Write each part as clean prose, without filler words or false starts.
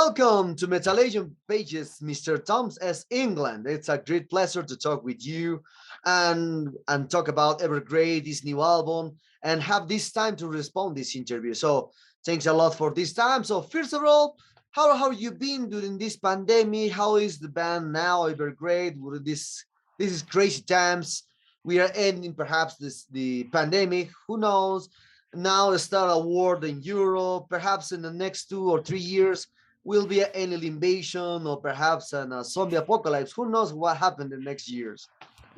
Welcome to Metallation Pages, Mr. Tom's S England. It's a great pleasure to talk with you and talk about Evergrey, this new album, and have this time to respond this interview. So thanks a lot for this time. So first of all, how you been during this pandemic? How is the band now, Evergrey? This is crazy times. We are ending perhaps the pandemic. Who knows? Now start a war in Europe. Perhaps in the next 2 or 3 years will be an alien invasion or perhaps a zombie apocalypse. Who knows what happened in the next years?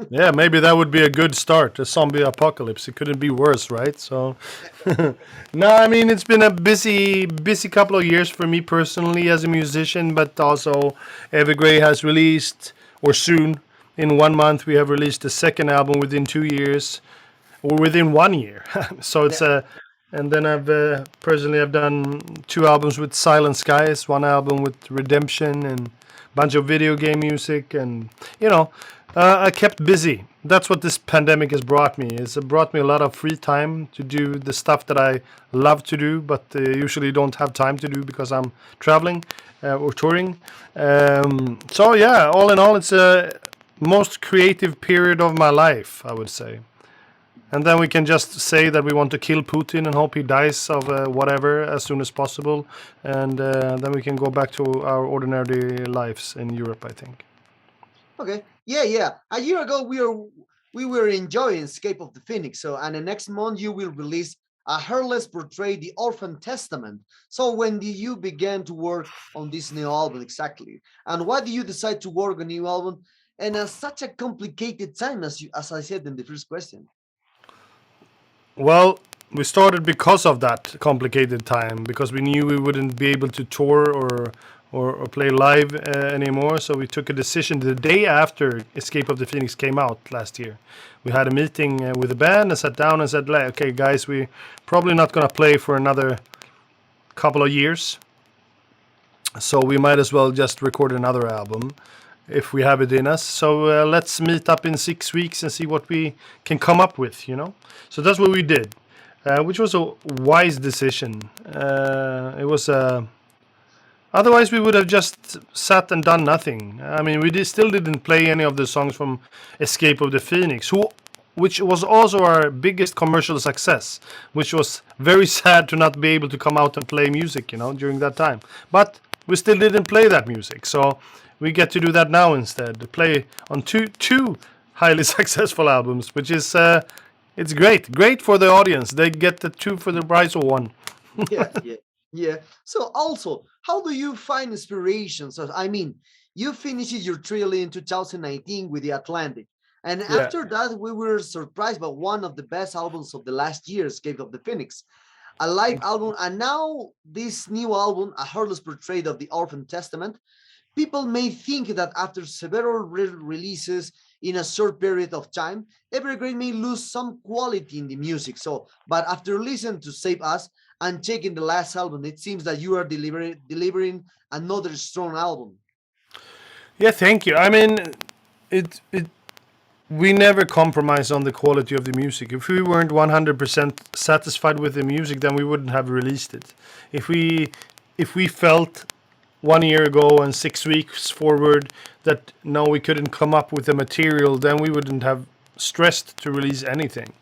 Yeah, maybe that would be a good start, a zombie apocalypse. It couldn't be worse, right? So, no, I mean, it's been a busy couple of years for me personally as a musician, but also Evergrey has released, or soon, in 1 month, we have released the second album within 2 years, or within 1 year. So it's Yeah. and then I've done two albums with Silent Skies, one album with Redemption, and a bunch of video game music, and you know, I kept busy. That's what this pandemic has brought me. It's brought me a lot of free time to do the stuff that I love to do, but usually don't have time to do because I'm traveling or touring. So yeah, all in all, it's a most creative period of my life, I would say. And then we can just say that we want to kill Putin and hope he dies of whatever as soon as possible. And then we can go back to our ordinary lives in Europe, I think. Okay. Yeah, yeah. A year ago we were enjoying Escape of the Phoenix. So and the next month you will release a hairless portrait, The Orphan Testament. So when did you begin to work on this new album exactly? And why do you decide to work on a new album? And at such a complicated time as I said in the first question. Well, we started because of that complicated time, because we knew we wouldn't be able to tour or play live anymore. So we took a decision the day after Escape of the Phoenix came out last year. We had a meeting with the band and sat down and said, okay, guys, we probably not going to play for another couple of years. So we might as well just record another album if we have it in us. So let's meet up in 6 weeks and see what we can come up with, you know? So that's what we did, which was a wise decision. It was otherwise we would have just sat and done nothing. I mean, still didn't play any of the songs from Escape of the Phoenix, which was also our biggest commercial success, which was very sad to not be able to come out and play music, you know, during that time. But we still didn't play that music, so we get to do that now instead. Play on two highly successful albums, which is it's great for the audience. They get the two for the price of one. Yeah, yeah, yeah. So also, how do you find inspiration? So I mean, you finished your trilogy in 2019 with The Atlantic. And Yeah. after that, we were surprised by one of the best albums of the last year, Escape of the Phoenix, a live album. And now this new album, A Heartless Portrait of the Orphan Testament, people may think that after several releases in a short period of time, Evergreen may lose some quality in the music. So, but after listening to Save Us and checking the last album, it seems that you are delivering another strong album. Yeah, thank you. I mean, it we never compromise on the quality of the music. If we weren't 100% satisfied with the music, then we wouldn't have released it. If we felt 1 year ago and 6 weeks forward that no, we couldn't come up with the material, then we wouldn't have stressed to release anything.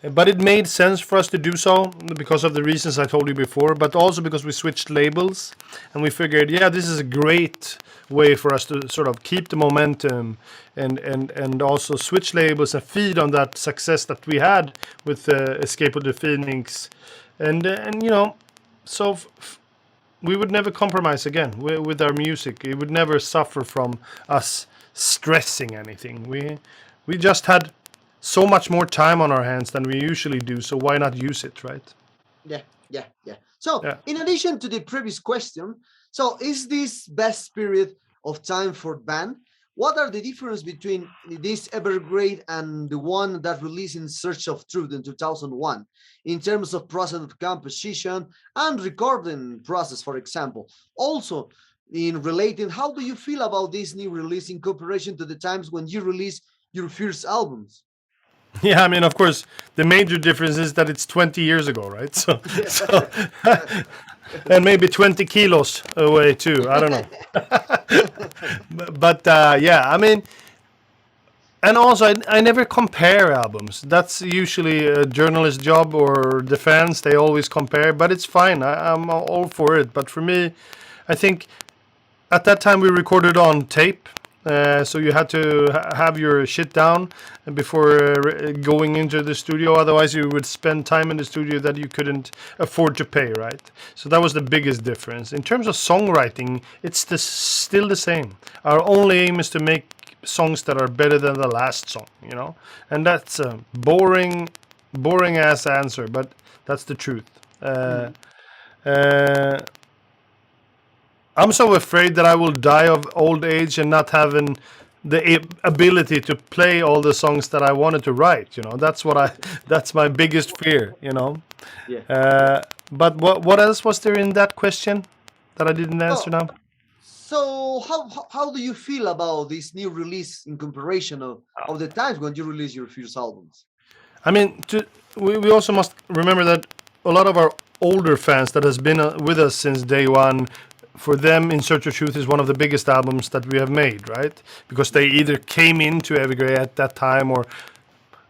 But it made sense for us to do so because of the reasons I told you before, but also because we switched labels and we figured, yeah, this is a great way for us to sort of keep the momentum and also switch labels and feed on that success that we had with Escape of the Phoenix. And you know, so we would never compromise again with our music. It would never suffer from us stressing anything. We just had so much more time on our hands than we usually do, so why not use it, right? Yeah, yeah, yeah. So, Yeah. in addition to the previous question, so is this best period of time for band? What are the difference between this Evergrey and the one that released in Search of Truth in 2001 in terms of process of composition and recording process, for example? Also, in relating, how do you feel about this new release in comparison to the times when you released your first albums? Yeah, I mean, of course, the major difference is that it's 20 years ago, right? So, Yeah, so, yeah, and maybe 20 kilos away too. I don't know. But yeah, I mean, and also I never compare albums. That's usually a journalist job or the fans. They always compare, but it's fine. I'm all for it. But for me, I think at that time we recorded on tape. So you had to have your shit down before going into the studio. Otherwise, you would spend time in the studio that you couldn't afford to pay, right? So that was the biggest difference. In terms of songwriting, it's still the same. Our only aim is to make songs that are better than the last song, you know? And that's a boring ass answer, but that's the truth. Uh, I'm so afraid that I will die of old age and not having the ability to play all the songs that I wanted to write. You know, that's my biggest fear. You know, Yeah. but what else was there in that question that I didn't answer Oh, now? so how do you feel about this new release in comparison of the times when you release your first albums? I mean, we also must remember that a lot of our older fans that has been with us since day one, for them, In Search of Truth is one of the biggest albums that we have made, right? Because they either came into Evergrey at that time or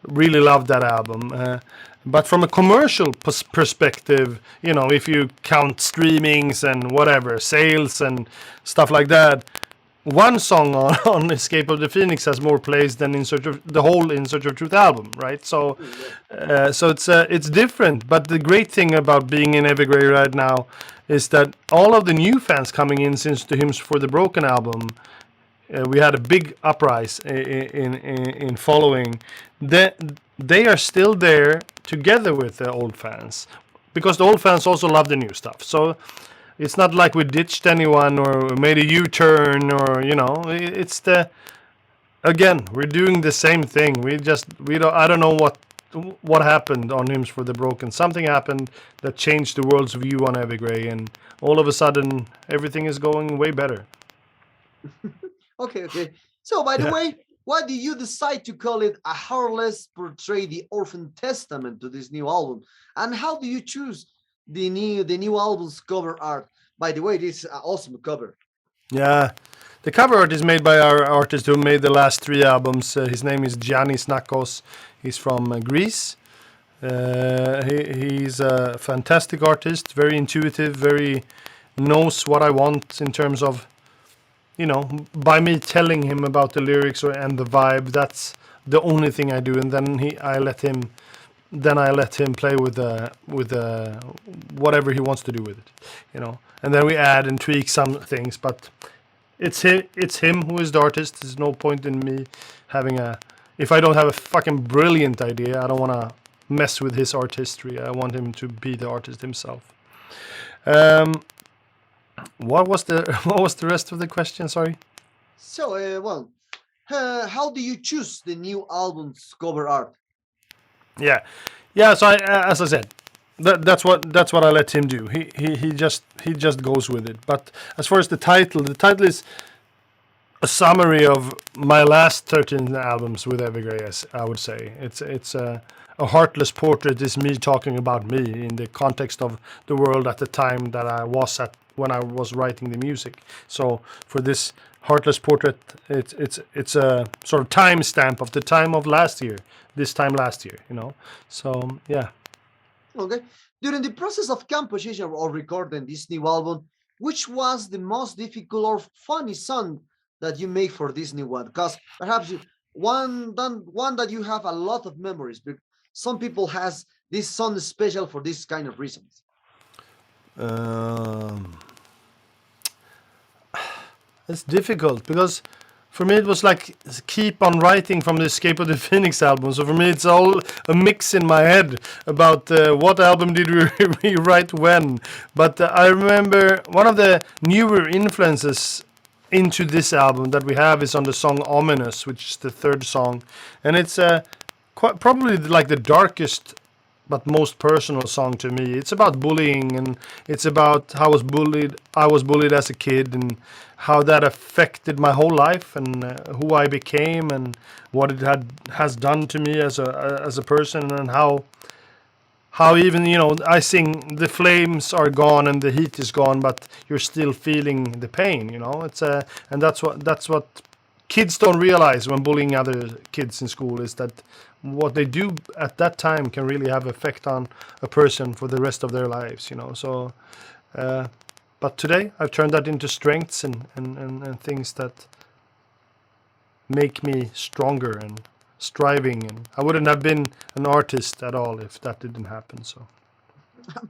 really loved that album. But from a commercial perspective, you know, if you count streamings and whatever, sales and stuff like that, one song on Escape of the Phoenix has more plays than In Search of the whole In Search of Truth album, right? So, so it's different. But the great thing about being in Evergrey right now is that all of the new fans coming in since the Hymns for the Broken album, we had a big uprise in following. They are still there together with the old fans, because the old fans also love the new stuff. So it's not like we ditched anyone or made a U-turn, or you know, it's the again we're doing the same thing. We don't I don't know what happened on Hymns for the Broken. Something happened that changed the world's view on Evergrey, and all of a sudden everything is going way better. Okay, okay. So, by the Yeah. way, why did you decide to call it A Heartless Portray the Orphan Testament to this new album? And how do you choose the new album's cover art? By the way, this is an awesome cover. Yeah, the cover art is made by our artist who made the last three albums. His name is Giannis Nakos. He's from Greece. He's a fantastic artist, very intuitive, very knows what I want in terms of, you know, by me telling him about the lyrics and the vibe. That's the only thing I do, and then I let him play with whatever he wants to do with it, you know. And then we add and tweak some things, but it's him who is the artist. There's no point in me having if I don't have a fucking brilliant idea, I don't want to mess with his artistry. I want him to be the artist himself. What was the what was the rest of the question? Sorry. So, how do you choose the new album's cover art? Yeah. So as I said, that's what I let him do. He just goes with it. But as far as the title is a summary of my last 13 albums with Evergrey. As I would say, it's a heartless portrait. Is me talking about me in the context of the world at the time that I was at when I was writing the music. So for this heartless portrait, it's a sort of timestamp of the time of last year. This time last year, you know. So yeah. Okay. During the process of composition or recording this new album, which was the most difficult or funny song that you make for this new one? Because perhaps one that you have a lot of memories, but some people has this song special for this kind of reasons. Um, it's difficult because for me it was like keep on writing from the Escape of the Phoenix album. So for me it's all a mix in my head about what album did we write when. But I remember one of the newer influences into this album that we have is on the song Ominous, which is the third song, and it's quite probably like the darkest but most personal song to me. It's about bullying, and it's about how I was bullied as a kid, and how that affected my whole life, and who I became, and what it has done to me as a person, and how even I sing, the flames are gone and the heat is gone, but you're still feeling the pain. It's and that's what kids don't realize when bullying other kids in school, is that what they do at that time can really have effect on a person for the rest of their lives. So uh, but today I've turned that into strengths and things that make me stronger and striving, and I wouldn't have been an artist at all if that didn't happen. So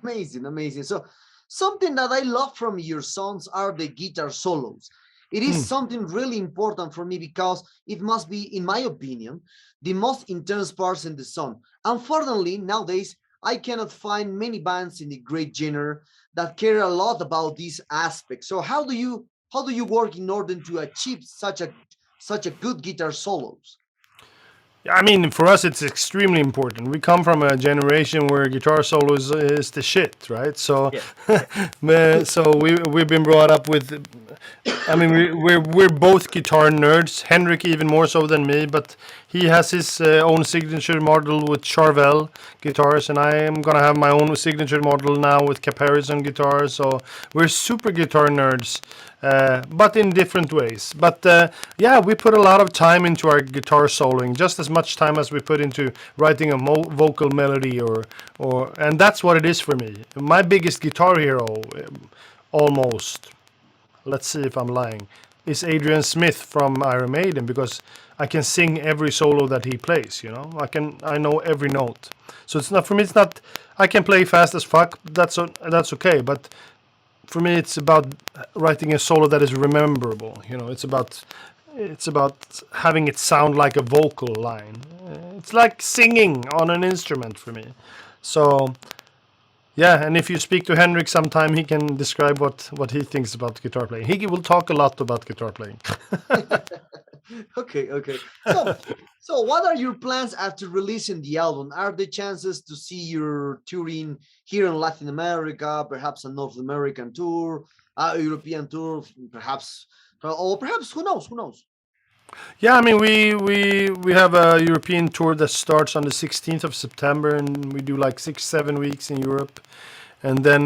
Amazing, amazing. So something that I love from your songs are the guitar solos. It is mm. something really important for me because it must be, in my opinion, the most intense parts in the song. Unfortunately, nowadays I cannot find many bands in the great genre that care a lot about these aspects. So how do you work in order to achieve such a good guitar solos? I mean, for us, it's extremely important. We come from a generation where guitar solo is the shit, right? So, Yeah. so we've been brought up with. I mean, we're both guitar nerds. Henrik even more so than me, but he has his own signature model with Charvel guitars, and I am gonna have my own signature model now with Caparison guitars. So we're super guitar nerds, but in different ways. But yeah, we put a lot of time into our guitar soloing, just as much time as we put into writing a vocal melody, and that's what it is for me. My biggest guitar hero, almost, let's see if I'm lying, is Adrian Smith from Iron Maiden, because I can sing every solo that he plays. I know every note. So it's not, for me. It's not. I can play fast as fuck. That's okay. But for me, it's about writing a solo that is rememberable. It's about having it sound like a vocal line. It's like singing on an instrument for me. So yeah, and if you speak to Henrik sometime, he can describe what he thinks about guitar playing. He will talk a lot about guitar playing. Okay, okay. So what are your plans after releasing the album? Are there chances to see your touring here in Latin America, perhaps a North American tour, a European tour, perhaps, or perhaps who knows? Who knows? Yeah, I mean, we have a European tour that starts on the 16th of September, and we do like 6 7 weeks in Europe, and then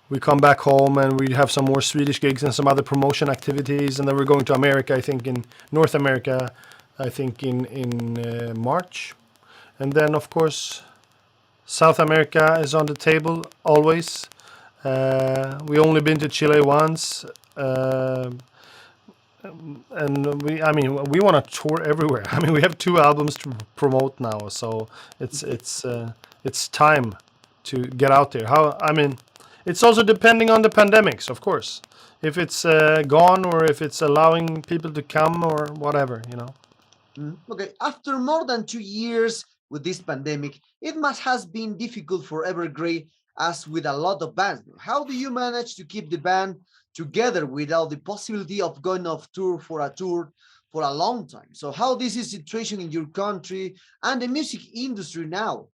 we come back home and we have some more Swedish gigs and some other promotion activities, and then we're going to America. I think in North America, I think in March, and then of course South America is on the table always. We only been to Chile once. And I mean, we want to tour everywhere. I mean, we have 2 albums to promote now, so it's time to get out there. I mean, it's also depending on the pandemics, of course. If it's gone, or if it's allowing people to come, or whatever. Okay, after more than 2 years with this pandemic, it must has been difficult for Evergrey as with a lot of bands. How do you manage to keep the band together without the possibility of going off tour for a long time? So how this is situation in your country and the music industry now?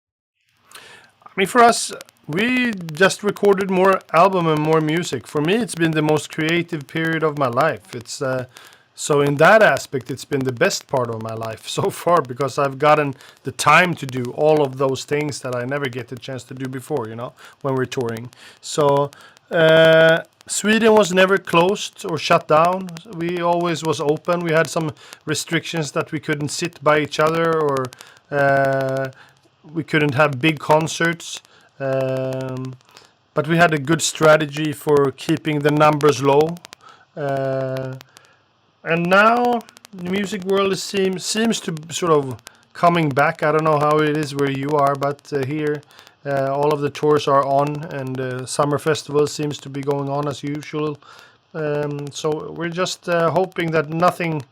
I mean, for us, we just recorded more album and more music. For me, it's been the most creative period of my life. It's so in that aspect, it's been the best part of my life so far, because I've gotten the time to do all of those things that I never get the chance to do before. When we're touring. So Sweden was never closed or shut down. We always was open. We had some restrictions that we couldn't sit by each other, or uh, we couldn't have big concerts, but we had a good strategy for keeping the numbers low. Uh, and now the music world seems to sort of coming back. I don't know how it is where you are, but here all of the tours are on, and summer festival seems to be going on as usual. So we're just hoping that nothing.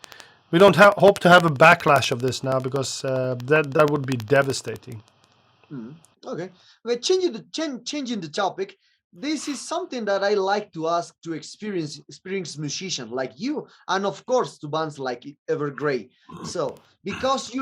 We don't hope to have a backlash of this now, because that would be devastating. Mhm. Okay. Okay. Changing the topic. This is something that I like to ask to experienced musicians like you, and of course to bands like Evergrey. So because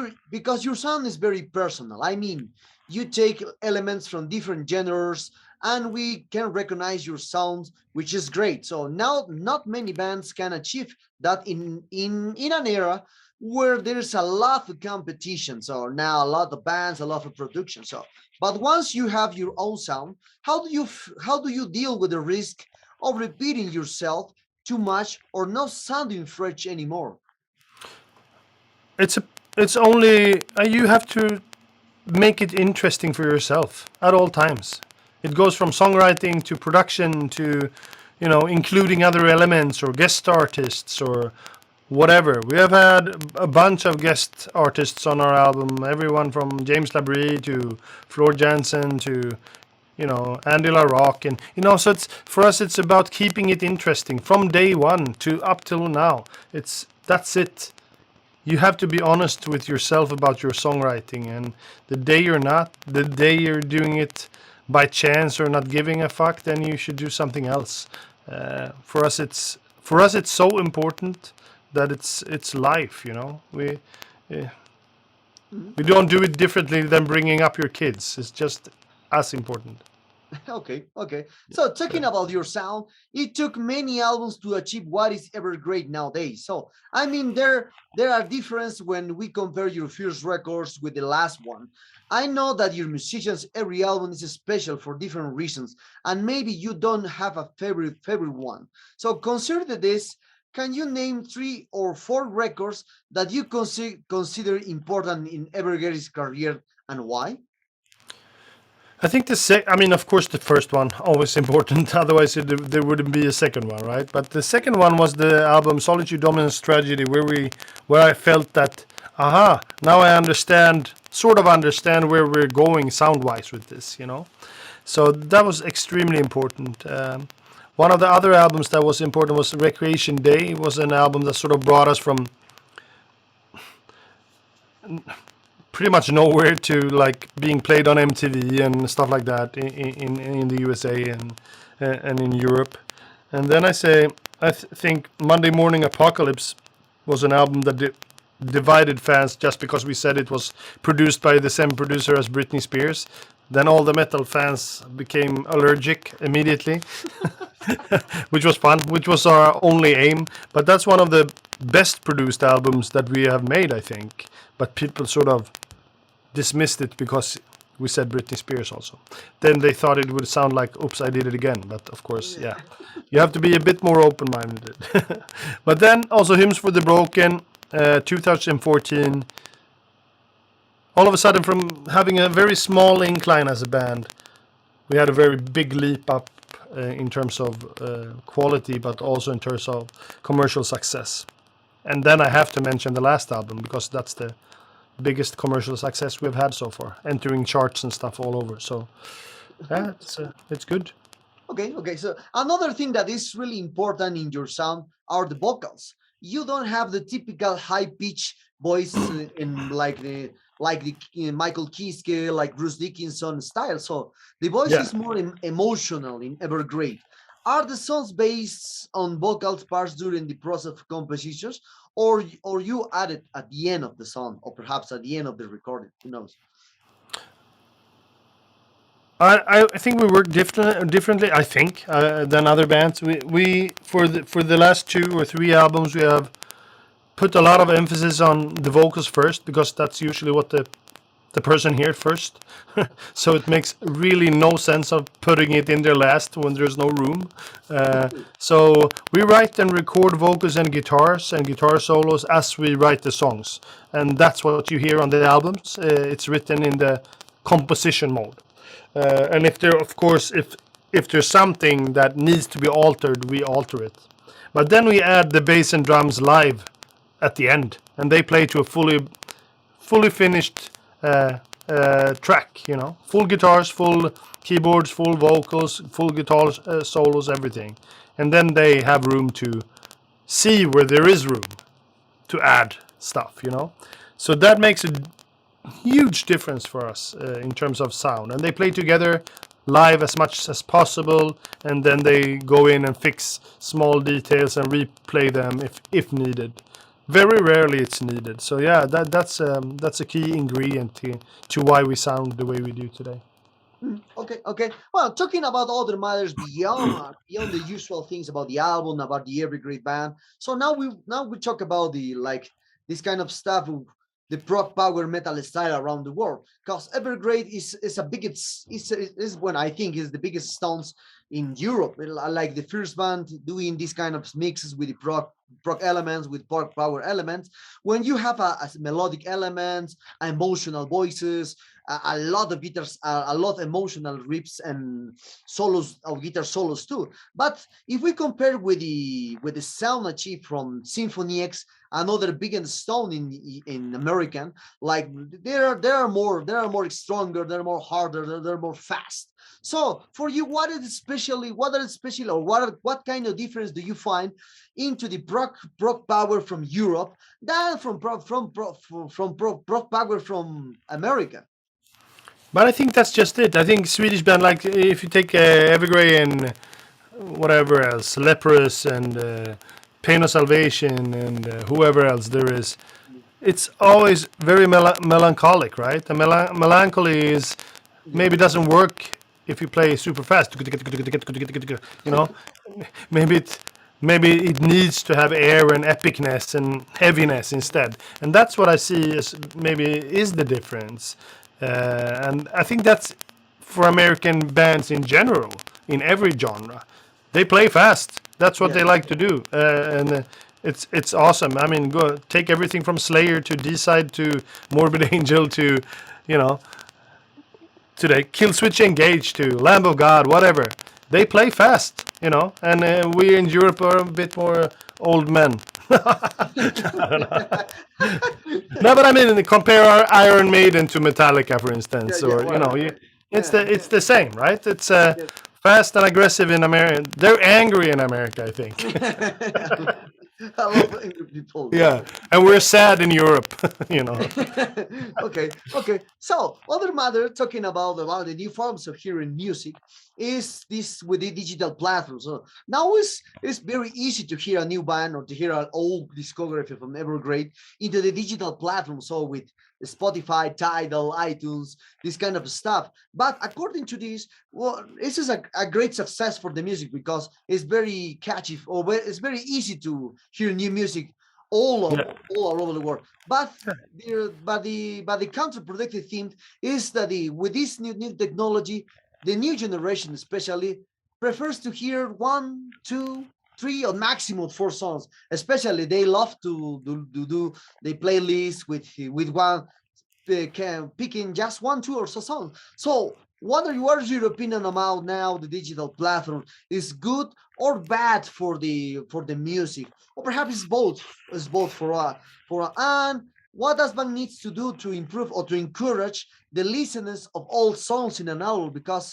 your sound is very personal. I mean, you take elements from different genres, and we can recognize your sound, which is great. So now not many bands can achieve that in an era where there's a lot of competition. So now a lot of bands, a lot of production. So, but once you have your own sound, how do you deal with the risk of repeating yourself too much or not sounding fresh anymore? It's a it's only you have to make it interesting for yourself at all times. It goes from songwriting to production to, including other elements or guest artists or whatever. We have had a bunch of guest artists on our album, everyone from James Labrie to Floor Jansen to, Andy LaRock. And, so it's for us, it's about keeping it interesting from day one to up till now. That's it. You have to be honest with yourself about your songwriting, and the day you're doing it by chance or not giving a fuck, then you should do something else. For us it's so important that it's life. We Mhm. we don't do it differently than bringing up your kids. It's just as important. Okay, okay. So talking about your sound, it took many albums to achieve what is ever great nowadays. So I mean, there are differences when we compare your first records with the last one. I know that your musicians, every album is special for different reasons, and maybe you don't have a favorite one. So consider this. Can you name 3 or 4 records that you consider important in Evergrey's career and why? I think I mean, of course, the first one always important. Otherwise, there wouldn't be a second one, right? But the second one was the album "Solitude, Dominance, Tragedy," where I felt that, aha, now I sort of understand where we're going sound-wise with this. So that was extremely important. One of the other albums that was important was "Recreation Day." It was an album that sort of brought us from pretty much nowhere to like being played on MTV and stuff like that in the USA and in Europe. And then I think Monday Morning Apocalypse was an album that divided fans just because we said it was produced by the same producer as Britney Spears. Then all the metal fans became allergic immediately, which was fun, which was our only aim. But that's one of the best produced albums that we have made, I think. But people sort of dismissed it because we said Britney Spears also. Then they thought it would sound like "Oops, I Did It Again." But of course, yeah, you have to be a bit more open-minded. But then also "Hymns for the Broken," 2014. All of a sudden, from having a very small incline as a band, we had a very big leap up in terms of quality, but also in terms of commercial success. And then I have to mention the last album because that's the biggest commercial success we've had so far, entering charts and stuff all over. So yeah, it's good. Okay, okay. So another thing that is really important in your sound are the vocals. You don't have the typical high pitch voice in like the Michael Kiske, like Bruce Dickinson style. So the voice Yeah. is more emotional in Evergrey. Are the songs based on vocals parts during the process of compositions, or you add it at the end of the song, or perhaps at the end of the recording? Who knows? I think we work differently. I think than other bands. We for the last 2 or 3 albums we have put a lot of emphasis on the vocals first because that's usually what the person hears first. So it makes really no sense of putting it in there last when there's no room. So we write and record vocals and guitar solos as we write the songs, and that's what you hear on the albums. It's written in the composition mode. And if there, of course, if there's something that needs to be altered, we alter it. But then we add the bass and drums live at the end, and they play to a fully finished track. Full guitars, full keyboards, full vocals, full guitar solos, everything. And then they have room to see where there is room to add stuff. So that makes a huge difference for us in terms of sound. And they play together live as much as possible, and then they go in and fix small details and replay them if needed. Very rarely it's needed. So yeah, that's a key ingredient to why we sound the way we do today. Okay, okay. Well, talking about other matters beyond the usual things about the album, about the Every Great Band. So now we talk about the this kind of stuff, the prog power metal style around the world. Because Evergrey is a biggest is when I think is the biggest stones in Europe. Like the first band doing this kind of mixes with the prog elements, with prog power elements. When you have a melodic elements, emotional voices, a lot of guitars, a lot of emotional riffs and solos of guitar solos too. But if we compare with the sound achieved from Symphony X, another big stone in American, like they're more stronger, they're more harder, they're more fast. So for you, what or what kind of difference do you find into the prog power from Europe than from prog power from America? But I think that's just it. I think Swedish band, like if you take Evergrey and whatever else, Leprous and Pain of Salvation and whoever else there is, it's always very melancholic, right? The melancholy is maybe doesn't work if you play super fast. You know, maybe it needs to have air and epicness and heaviness instead, and that's what I see as maybe is the difference. And I think that's for American bands in general, in every genre. They play fast. That's what they Yeah. like to do, and it's awesome. I mean, go take everything from Slayer to D-Side to Morbid Angel to, you know, to the Kill Switch Engage to Lamb of God, whatever. They play fast, you know, and we in Europe are a bit more old men. No, but I mean, compare our Iron Maiden to Metallica, for Yeah, instance, yeah, or you know, well, yeah, it's the same, right? It's yeah. fast and aggressive in America. They're angry in America, I think. I love angry people. Yeah, and we're sad in Europe, you know. Okay. So other matter talking about the new forms of hearing music is this with the digital platforms. So now it's very easy to hear a new band or to hear an old discography from Evergrey into the digital platform. So with Spotify, Tidal, iTunes, this kind of stuff. But according to this, well, this is a great success for the music because it's very catchy or it's very easy to hear new music Yeah. all over the world. But the counterproductive thing is that with this new technology, the new generation especially prefers to hear one, two, three, or maximum four songs. Especially they love to do the playlist with one picking just one, two or so songs. So what is your opinion about now the digital platform is good or bad for the music, or perhaps it's both and what does one needs to do to improve or to encourage the listeners of all songs in an album? Because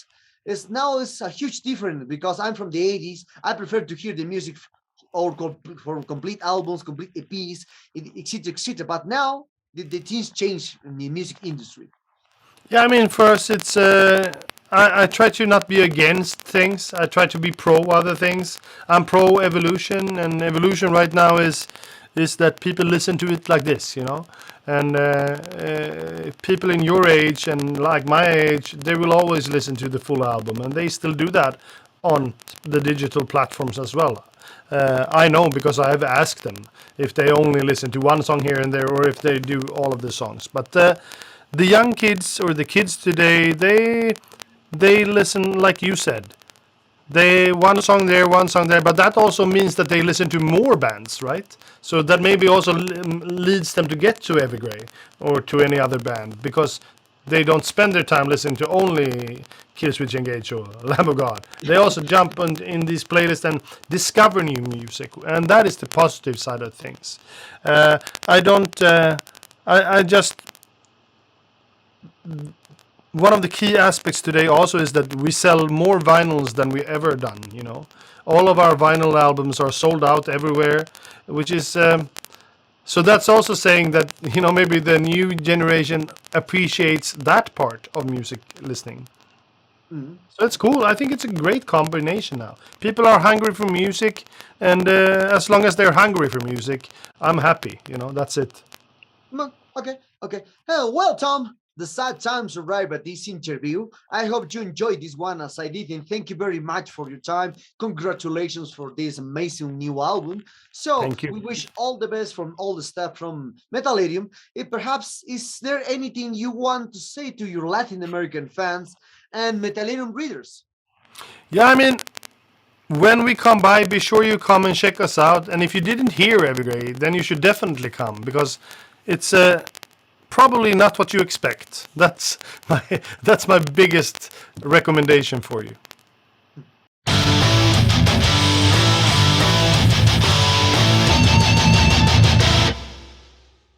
it's a huge difference, because I'm from the 80s. I prefer to hear the music or for complete albums, complete EPs, etc., etc. But now the things change in the music industry. Yeah, I mean, first it's I try to not be against things. I try to be pro other things. I'm pro evolution, and evolution right now is that people listen to it like this, you know. And people in your age and like my age, they will always listen to the full album, and they still do that on the digital platforms as well. I know because I have asked them if they only listen to one song here and there, or if they do all of the songs. But the young kids or the kids today, they listen like you said. They one song there, but that also means that they listen to more bands, right? So that maybe also leads them to get to Evergrey or to any other band, because they don't spend their time listening to only Killswitch Engage or Lamb of God. They also jump in these playlists and discover new music, and that is the positive side of things. I don't. I just one of the key aspects today also is that we sell more vinyls than we ever done. You know, all of our vinyl albums are sold out everywhere, which is so that's also saying that, you know, maybe the new generation appreciates that part of music listening. Mhm. So it's cool. I think it's a great combination now. People are hungry for music, and as long as they're hungry for music, I'm happy. You know, that's it. Okay. Well, Tom, the sad times arrive at this interview. I hope you enjoyed this one as I did, and thank you very much for your time. Congratulations for this amazing new album. So Thank you. we wish all the best from all the staff from Metallarium. Perhaps, is there anything you want to say to your Latin American fans and Metallarium readers? Yeah, I mean, when we come by, be sure you come and check us out. And if you didn't hear Evergrey, then you should definitely come, because it's probably not what you expect. That's my biggest recommendation for you.